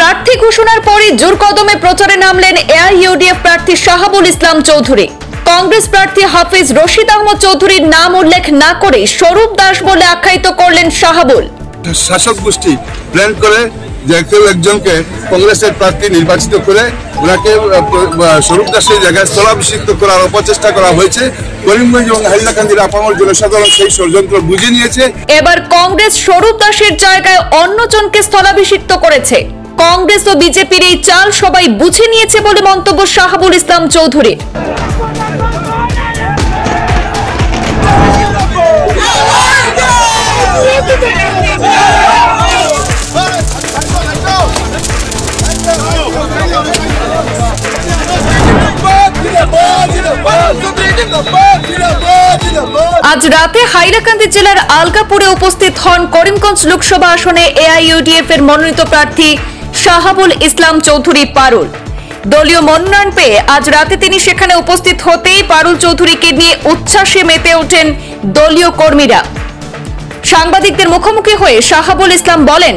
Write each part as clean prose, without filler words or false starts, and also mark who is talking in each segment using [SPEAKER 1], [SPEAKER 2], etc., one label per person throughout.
[SPEAKER 1] প্রার্থী ঘোষণার পরই জোর কদমে প্রচারে নামলেন এআইইউডিএফ প্রার্থী শাহাবুল ইসলাম চৌধুরী। কংগ্রেস প্রার্থী হাফিজ রশিদ আহমদ চৌধুরীর নাম উল্লেখ না করে স্বরূপ দাস বলে আখ্যায়িত করলেন শাহাবুল।
[SPEAKER 2] শাসক গোষ্ঠী প্ল্যান করে যে কেউ একজনকে কংগ্রেসের প্রার্থী নির্বাচিত করে ওনাকে স্বরূপ দাসের জায়গায় স্থলাভিষিক্ত করার অপচেষ্টা করা হয়েছে। করিমগঞ্জ এবং হাইলাকান্দির আপামর জনসাধারণ সেই ষড়যন্ত্র বুঝে নিয়েছে।
[SPEAKER 1] এবার কংগ্রেস স্বরূপ দাসের জায়গায় অন্যজনকে স্থলাভিষিক্ত করেছে। কংগ্রেস ও বিজেপির এই চাল সবাই বুঝে নিয়েছে বলে মন্তব্য শাহাবুল ইসলাম চৌধুরীর। আজ রাতে হাইলাকান্দি জেলার আলগাপুরে উপস্থিত হন করিমগঞ্জ লোকসভা আসনে এআইইউডিএফ এর মনোনীত প্রার্থী শাহাবুল ইসলাম চৌধুরী পারুল। দলীয় মনোনয়ন পেয়ে আজ রাতে তিনি সেখানে উপস্থিত হতেই পারুল চৌধুরীকে নিয়ে উচ্ছ্বাসে মেতে ওঠেন দলীয় কর্মীরা। সাংবাদিকদের মুখোমুখি হয়ে শাহাবুল ইসলাম বলেন,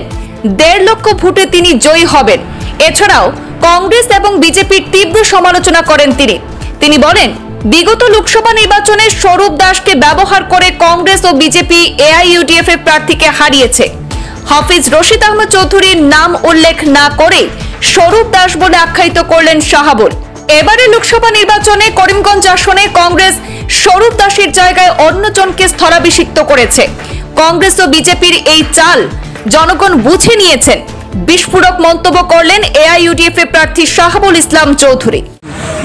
[SPEAKER 1] 1.5 লক্ষ ভোটে তিনি জয়ী হবেন। এছাড়াও কংগ্রেস এবং বিজেপির তীব্র সমালোচনা করেন তিনি বলেন, বিগত লোকসভা নির্বাচনে স্বরূপ দাসকে ব্যবহার করে কংগ্রেস ও বিজেপি এআইইউডিএফ এর প্রার্থীকে হারিয়েছে। হাফিজ রশিদ আহমদ চৌধুরীর নাম উল্লেখ না করে স্বরূপ দাস বলে আখ্যায়িত করলেন শাহাবুল। এবারে লোকসভা নির্বাচনে করিমগঞ্জ আসনে কংগ্রেস স্বরূপ দাসের জায়গায় অন্যজনকে স্থলাভিষিক্ত করেছে। কংগ্রেস ও বিজেপির এই চাল জনগণ বুঝে নিয়েছেন। বিস্ফোরক মন্তব্য করলেন এআইইউডিএফ এর প্রার্থী শাহাবুল ইসলাম চৌধুরী।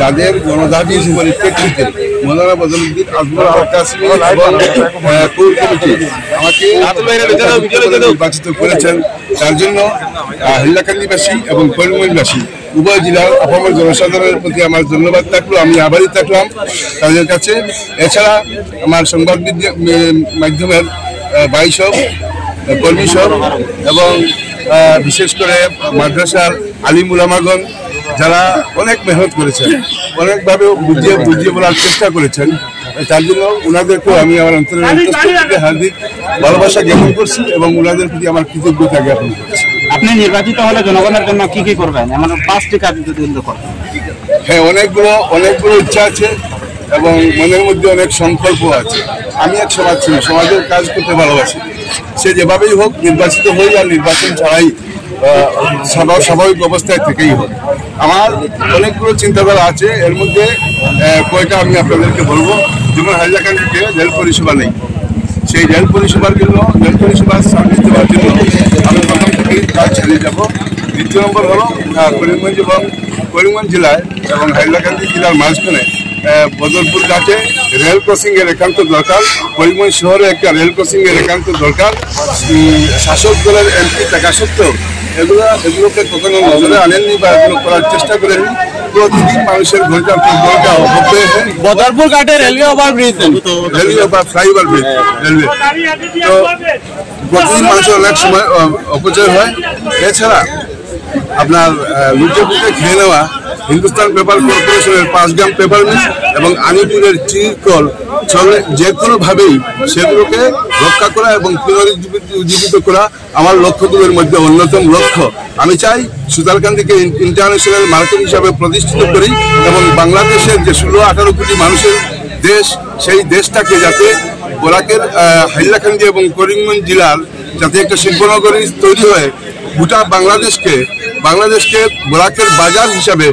[SPEAKER 2] যাদের জনদাবির পরিপ্রেক্ষিতে মৌলানা বদরুদ্দিন আজমল আল-কাসেমি আমাকে নির্বাচিত করেছেন, তার জন্য হাইলাকান্দিবাসী এবং করিমগঞ্জবাসী উভয় জেলার আপামর জনসাধারণের প্রতি আমার ধন্যবাদ থাকলো। আমি আবারই থাকলাম তাদের কাছে। এছাড়া আমার সংবাদ মাধ্যমের ভাইসব কর্মী সব এবং বিশেষ করে মাদ্রাসার আলিম উলামাগণ যারা অনেক মেহনত করেছেন, অনেকভাবে বুঝিয়ে বলার চেষ্টা করেছেন, তার জন্য ওনাদেরকেও আমি আমার অন্তরের অন্তঃস্থল থেকে হার্দিক ভালোবাসা জ্ঞাপন করছি এবং ওনাদের প্রতি আমার কৃতজ্ঞতা জ্ঞাপন করছি।
[SPEAKER 3] আপনি নির্বাচিত হলে জনগণের জন্য কি কি করবেন? এমন 5টি কাজ যদি উল্লেখ করেন।
[SPEAKER 2] হ্যাঁ, অনেকগুলো ইচ্ছা আছে এবং মনের মধ্যে অনেক সংকল্প আছে। আমি এক সমাজের কাজ করতে ভালোবাসি। সে যেভাবেই হোক নির্বাচিত হই আর নির্বাচন ছাড়াই স্বাভাবিক অবস্থায় থেকেই হোক। আমার অনেকগুলো চিন্তাধারা আছে, এর মধ্যে কয়টা আমি আপনাদেরকে বলবো। যেমন হাইলাকান্দিতে রেল পরিষেবা নেই, সেই রেল পরিষেবার সার্ভিস দেওয়ার জন্য আমি প্রথম থেকেই কাজ চালিয়ে যাব। দ্বিতীয় নম্বর হলো করিমগঞ্জ জেলায় এবং হাইলাকান্দি জেলার মাঝখানে বদরপুর ঘাটে রেল ক্রসিং এর একান্ত দরকার। করিমগঞ্জ শহরে একটা রেল ক্রসিং এর একান্ত দরকার। শাসক দলের এমপি থাকা সত্ত্বেও এগুলোকে কখনো নজরে আনেননি বা এগুলো করার চেষ্টা করেননি। প্রতিদিন মানুষের ঘন্টা অপব্যয় হয়।
[SPEAKER 3] বদরপুর ঘাটে railway overbridge,
[SPEAKER 2] flyover bridge, railway, তো প্রতিদিন মানুষের অনেক সময় অপচয় হয়। এছাড়া আপনার লুটে খেয়ে নেওয়া হিন্দুস্তান পেপার কর্পোরেশনের 5 গ্রাম পেপার মিল এবং আনিপুরের চিনির কল যে কোনোভাবেই সেগুলোকে রক্ষা করা এবং পুনরুজ্জীবিত করা আমার লক্ষ্যগুলোর মধ্যে অন্যতম লক্ষ্য। আমি চাই সুতারকান্দিকে ইন্টারন্যাশনাল মার্কেট হিসাবে প্রতিষ্ঠিত করি এবং বাংলাদেশের যে 16-18 কোটি মানুষের দেশ, সেই দেশটাকে যাতে বরাকের হাইলাকান্দি এবং করিমগঞ্জ জেলার যাতে একটা শিল্পনগরী তৈরি হয়ে গোটা বাংলাদেশকে বরাকের বাজার হিসাবে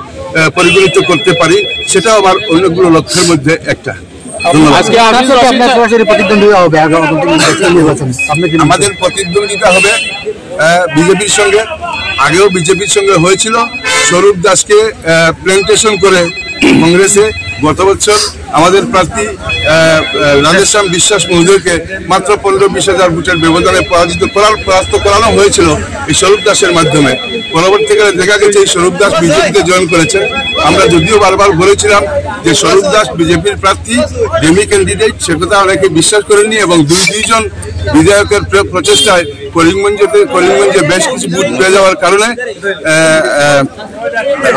[SPEAKER 2] পরিগণিত করতে পারি, সেটাও আমার অন্যগুলো লক্ষ্যের মধ্যে একটা। আমাদের প্রতিদ্বন্দ্বিতা হবে বিজেপির সঙ্গে। আগেও বিজেপির সঙ্গে হয়েছিল। স্বরূপ দাসকে প্ল্যান্টেশন করে কংগ্রেসে গত বছর আমাদের প্রার্থী রাধেশ্যাম বিশ্বাস মহোদয়কে মাত্র 15-20 হাজার ভোটের ব্যবধানে পরাস্ত করানো হয়েছিল এই স্বরূপ দাসের মাধ্যমে। পরবর্তীকালে দেখা গেছে এই স্বরূপ দাস বিজেপিতে জয়েন করেছেন। আমরা যদিও বারবার বলেছিলাম যে স্বরূপ দাস বিজেপির প্রার্থী, ডেমি ক্যান্ডিডেট, সে কথা অনেকে বিশ্বাস করেননি এবং দুইজন বিধায়কের প্রচেষ্টায় করিমগঞ্জে বেশ কিছু বুথ পেয়ে যাওয়ার কারণে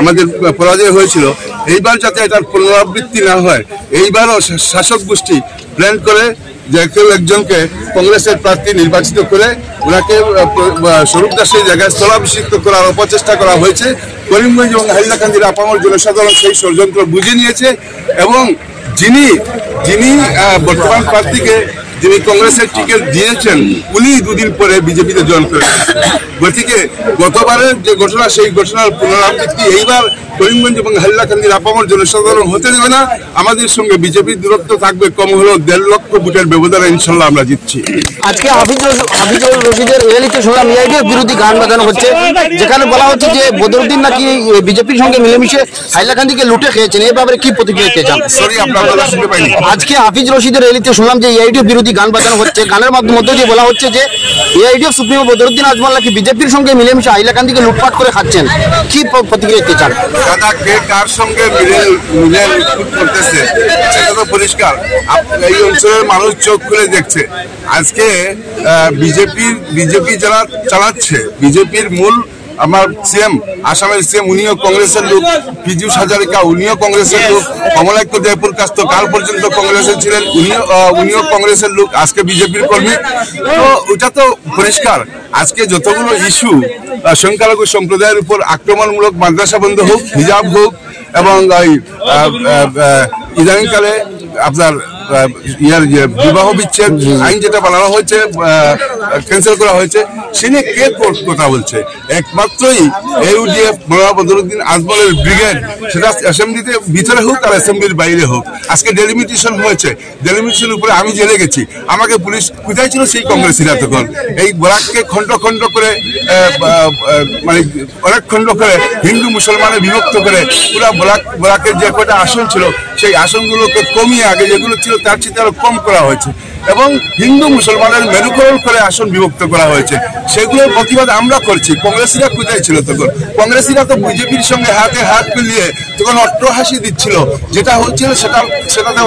[SPEAKER 2] আমাদের পরাজয় হয়েছিল। এইবার যাতে এটার পুনরাবৃত্তি না হয়, এইবারও শাসক গোষ্ঠী প্ল্যান করে যে কেউ একজনকে কংগ্রেসের প্রার্থী নির্বাচিত করে ওনাকে স্বরূপ দাসের জায়গায় স্থলাভিষিক্ত করার অপচেষ্টা করা হয়েছে। করিমগঞ্জ এবং হাইলাকান্দির আপামর জনসাধারণ সেই ষড়যন্ত্র বুঝে নিয়েছে এবং যিনি বর্তমান প্রার্থীকে যিনি কংগ্রেসের টিকিট দিয়েছেন উনি দুদিন পরে বিজেপিতে জয়েন করেছেন। গতিকে গতবারের যে ঘটনা সেই ঘটনার পুনরাবৃত্তি এইবার করিমগঞ্জ এবং হাইলাকান্দির আপামর জনসাধারণ হতে দেবে না। আমাদের সঙ্গে বিজেপির দূরত্ব থাকবে, কম হলেও 1.5 লক্ষ ভোটের ব্যবধানে ইনশাল্লাহ আমরা জিতছি।
[SPEAKER 4] আজকে হাফিজুর রশিদের রিয়েলিটি শুনলাম এআইডিএফ বিরোধী গান বাজানো হচ্ছে, যেখানে বলা হচ্ছে যে বদরুদ্দিন নাকি বিজেপির সঙ্গে মিলেমিশে হাইলাকান্দিকে লুটে খেয়েছেন। এই ব্যাপারে কি প্রতিক্রিয়া দিতে চান?
[SPEAKER 2] সরি, আপনার কথা শুনতে পাইনি।
[SPEAKER 4] আজকে হাফিজ রশিদের রিয়েলিটি শুনলাম যে এআইডিএফ বিরোধী গান বাজানো হচ্ছে, গানের মধ্যে দিয়ে বলা হচ্ছে যে এআইডিএফ সুপ্রিমো বদরুদ্দিন আজমল নাকি বিজেপির সঙ্গে মিলেমিশে হাইলাকান্দিকে লুটপাট করে খাচ্ছেন। কি প্রতিক্রিয়া দিতে চান?
[SPEAKER 2] দাদা, কে কার সঙ্গে মিলে লুটপাট করতেছে সেটা তো পরিষ্কার। এই অঞ্চলের মানুষ চোখ খুলে দেখছে। আজকে বিজেপি যারা চালাচ্ছে, বিজেপির মূল আমার সিএম, আসামের সিএম, উনিও কংগ্রেসের লোক। পীযূষ হাজারিকা উনিও কংগ্রেসের লোক। কমলাক্ষ জয়পুর কাস্ত কাল পর্যন্ত কংগ্রেসের ছিলেন, উনিও কংগ্রেসের লোক, আজকে বিজেপির কর্মী। তো ওটা তো পরিষ্কার। আজকে যতগুলো ইস্যু সংখ্যালঘু সম্প্রদায়ের উপর আক্রমণমূলক মাদ্রাসা বন্ধ হোক, হিজাব হোক, এবং ইদানিংকালে আপনার বিবাহ বিচ্ছেদ আইন যেটা বানানো হয়েছে, ক্যান্সেল করা হয়েছে, সে নিয়ে কে কথা বলছে? একমাত্রই ইউডিএফ মৌলানা বদরুদ্দিন আজমলের ব্রিগেড, সেটা অ্যাসেম্বলিতে ভিতরে হোক আর অ্যাসেম্বলির বাইরে হোক। আজকে ডেলিমিটেশন হয়েছে, ডেলিমিটেশনের উপরে আমি জেলে গেছি। আমাকে পুলিশ কোথায় ছিল সেই কংগ্রেসীরা তখন এই বরাককে খণ্ড খণ্ড করে, মানে অনেক খণ্ড করে হিন্দু মুসলমানে বিভক্ত করে পুরা বরাকের যে কটা আসন ছিল সেই আসনগুলোকে কমিয়ে আগে যেগুলো ছিল তার চেয়ে আরো কম করা হয়েছে এবং হিন্দু মুসলমানের মেরুকরণ করে আসন বিভক্ত করা হয়েছে। সেগুলোর প্রতিবাদ আমরা করছি। কংগ্রেসীরা কোথায় ছিল তখন? কংগ্রেসীরা তো বিজেপির সঙ্গে হাতে হাত মিলিয়ে তখন অট্টহাসি দিচ্ছিল। যেটা হচ্ছিল সেটাতে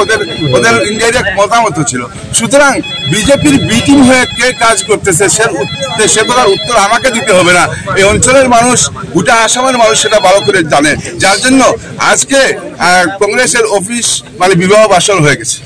[SPEAKER 2] ওদের ইনডাইরেক্ট মতামত ছিল। সুতরাং বিজেপির বিটিং হয়ে কে কাজ করতেছে সে কথার উত্তর আমাকে দিতে হবে না। এই অঞ্চলের মানুষ, গোটা আসামের মানুষ সেটা ভালো করে জানে, যার জন্য আজকে কংগ্রেসের অফিস মানে বিবাহ বাসর হয়ে গেছে।